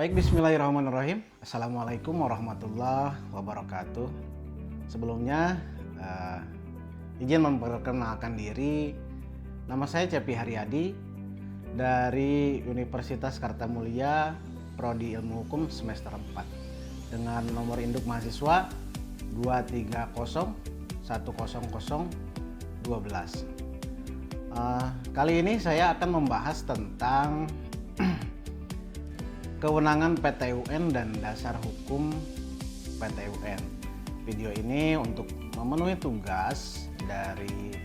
Baik, bismillahirrahmanirrahim. Assalamualaikum warahmatullahi wabarakatuh. Sebelumnya, izin memperkenalkan diri. Nama saya Cepi Haryadi dari Universitas Kartamulia, Prodi Ilmu Hukum semester 4 dengan nomor induk mahasiswa 230100012. Kali ini saya akan membahas tentang kewenangan PT UN dan dasar hukum PT UN. Video ini untuk memenuhi tugas dari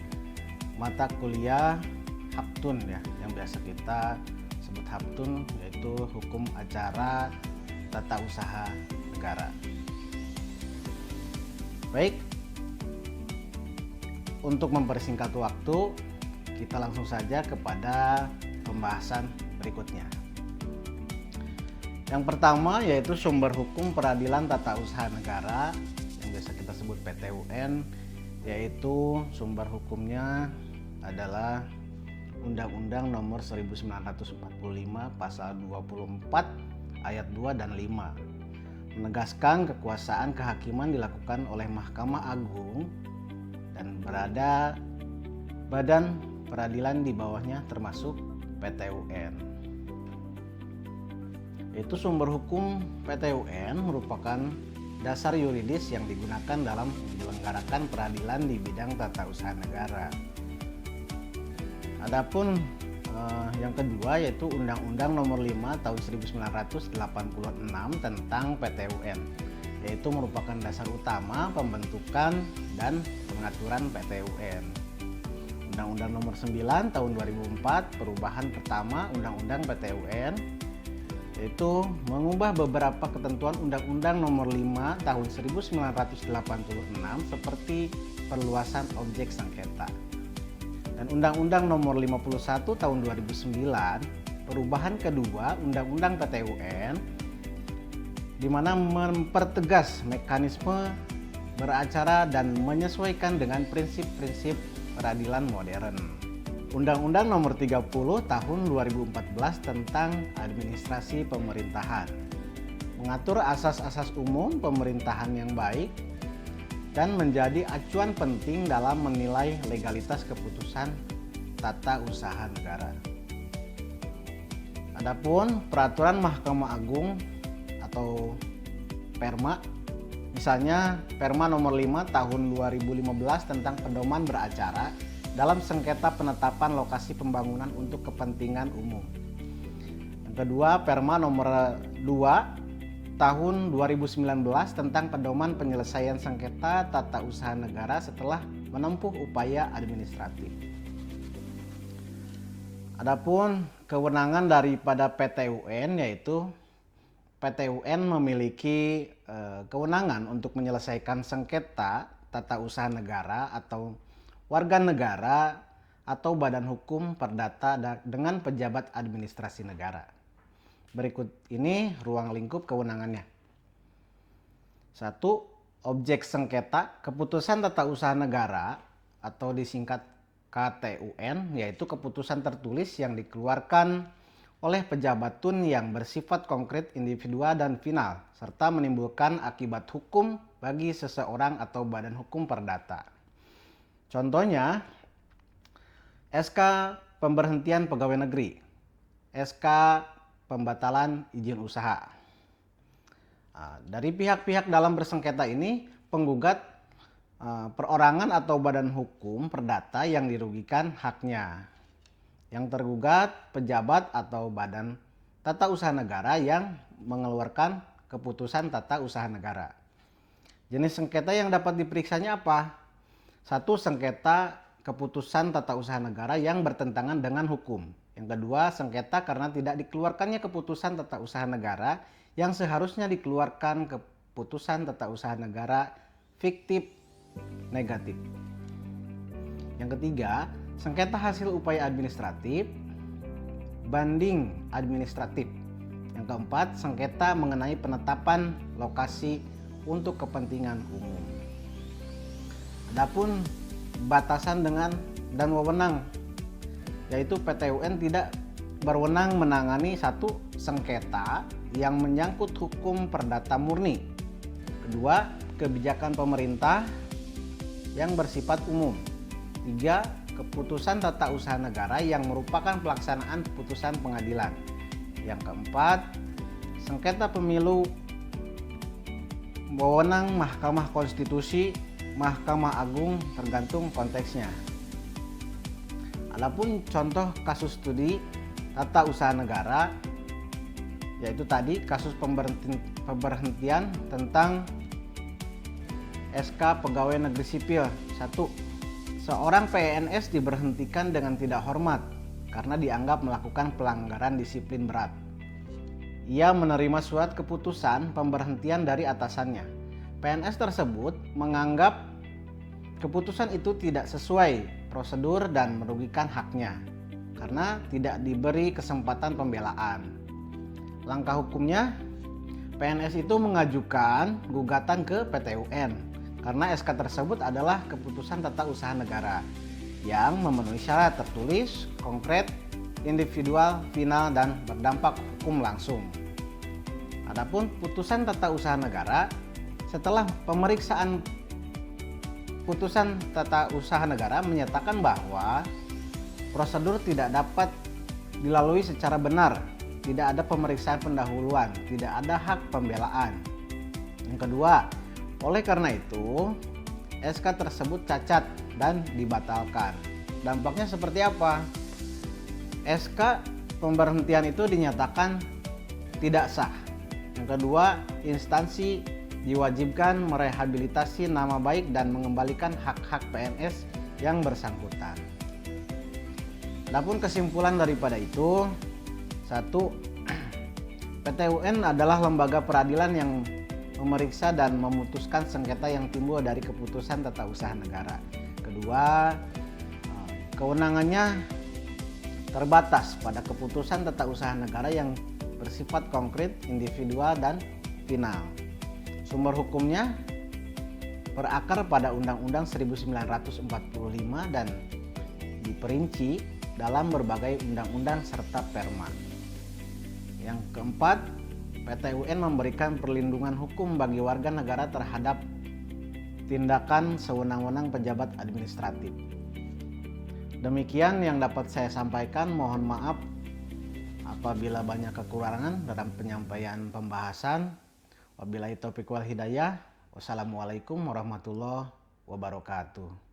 mata kuliah Haptun ya, yang biasa kita sebut Haptun, yaitu hukum acara tata usaha negara. Baik, untuk mempersingkat waktu, kita langsung saja kepada pembahasan berikutnya. Yang pertama yaitu sumber hukum peradilan tata usaha negara yang biasa kita sebut PT UN, yaitu sumber hukumnya adalah Undang-Undang Nomor 1945 Pasal 24 Ayat 2 dan 5 menegaskan kekuasaan kehakiman dilakukan oleh Mahkamah Agung dan berada badan peradilan di bawahnya termasuk PT UN. Itu sumber hukum PT UN merupakan dasar yuridis yang digunakan dalam menyelenggarakan peradilan di bidang tata usaha negara. Adapun yang kedua yaitu Undang-Undang Nomor 5 Tahun 1986 tentang PT UN, yaitu merupakan dasar utama pembentukan dan pengaturan PT UN. Undang-Undang Nomor 9 Tahun 2004 perubahan pertama Undang-Undang PT UN, yaitu mengubah beberapa ketentuan Undang-Undang Nomor 5 Tahun 1986 seperti perluasan objek sengketa. Dan Undang-Undang Nomor 51 Tahun 2009 perubahan kedua Undang-Undang PT UN, di mana mempertegas mekanisme beracara dan menyesuaikan dengan prinsip-prinsip peradilan modern. Undang-Undang Nomor 30 Tahun 2014 tentang Administrasi Pemerintahan mengatur asas-asas umum pemerintahan yang baik dan menjadi acuan penting dalam menilai legalitas keputusan tata usaha negara. Adapun peraturan Mahkamah Agung atau Perma, misalnya Perma Nomor 5 Tahun 2015 tentang pedoman beracara dalam sengketa penetapan lokasi pembangunan untuk kepentingan umum. Yang kedua, Perma Nomor 2 Tahun 2019 tentang pedoman penyelesaian sengketa tata usaha negara setelah menempuh upaya administratif. Adapun kewenangan daripada PT UN, yaitu PT UN memiliki kewenangan untuk menyelesaikan sengketa tata usaha negara atau warga negara atau badan hukum perdata dengan pejabat administrasi negara. Berikut ini ruang lingkup kewenangannya. 1. Objek sengketa keputusan tata usaha negara atau disingkat KTUN, yaitu keputusan tertulis yang dikeluarkan oleh pejabat TUN yang bersifat konkret, individual dan final, serta menimbulkan akibat hukum bagi seseorang atau badan hukum perdata. Contohnya, SK pemberhentian pegawai negeri, SK pembatalan izin usaha. Dari pihak-pihak dalam bersengketa ini, penggugat perorangan atau badan hukum perdata yang dirugikan haknya. Yang tergugat pejabat atau badan tata usaha negara yang mengeluarkan keputusan tata usaha negara. Jenis sengketa yang dapat diperiksanya apa? 1. Sengketa keputusan tata usaha negara yang bertentangan dengan hukum. Yang kedua, sengketa karena tidak dikeluarkannya keputusan tata usaha negara yang seharusnya dikeluarkan keputusan tata usaha negara fiktif negatif. Yang ketiga, sengketa hasil upaya administratif banding administratif. Yang keempat, sengketa mengenai penetapan lokasi untuk kepentingan umum. Adapun batasan dengan dan wewenang, yaitu PT UN tidak berwenang menangani satu, sengketa yang menyangkut hukum perdata murni. Kedua, kebijakan pemerintah yang bersifat umum. Tiga, keputusan tata usaha negara yang merupakan pelaksanaan putusan pengadilan. Yang keempat, sengketa pemilu wewenang Mahkamah Konstitusi, Mahkamah Agung tergantung konteksnya. Adapun contoh kasus studi tata usaha negara yaitu tadi kasus pemberhentian tentang SK Pegawai Negeri Sipil. 1. Seorang PNS diberhentikan dengan tidak hormat karena dianggap melakukan pelanggaran disiplin berat. Ia menerima surat keputusan pemberhentian dari atasannya. PNS tersebut menganggap keputusan itu tidak sesuai prosedur dan merugikan haknya karena tidak diberi kesempatan pembelaan. Langkah hukumnya, PNS itu mengajukan gugatan ke PT UN karena SK tersebut adalah keputusan tata usaha negara yang memenuhi syarat tertulis, konkret, individual, final, dan berdampak hukum langsung. Adapun putusan tata usaha negara, setelah pemeriksaan putusan tata usaha negara menyatakan bahwa prosedur tidak dapat dilalui secara benar, tidak ada pemeriksaan pendahuluan, tidak ada hak pembelaan. Yang kedua, oleh karena itu SK tersebut cacat dan dibatalkan. Dampaknya seperti apa? SK pemberhentian itu dinyatakan tidak sah. Yang kedua, instansi diwajibkan merehabilitasi nama baik dan mengembalikan hak-hak PNS yang bersangkutan. Adapun kesimpulan daripada itu, 1. PT UN adalah lembaga peradilan yang memeriksa dan memutuskan sengketa yang timbul dari keputusan tata usaha negara. Kedua, kewenangannya terbatas pada keputusan tata usaha negara yang bersifat konkret, individual, dan final. Sumber hukumnya berakar pada Undang-Undang 1945 dan diperinci dalam berbagai undang-undang serta perma. Yang keempat, PT UN memberikan perlindungan hukum bagi warga negara terhadap tindakan sewenang-wenang pejabat administratif. Demikian yang dapat saya sampaikan. Mohon maaf apabila banyak kekurangan dalam penyampaian pembahasan. Wabillahi taufiq wal hidayah. Wassalamualaikum warahmatullahi wabarakatuh.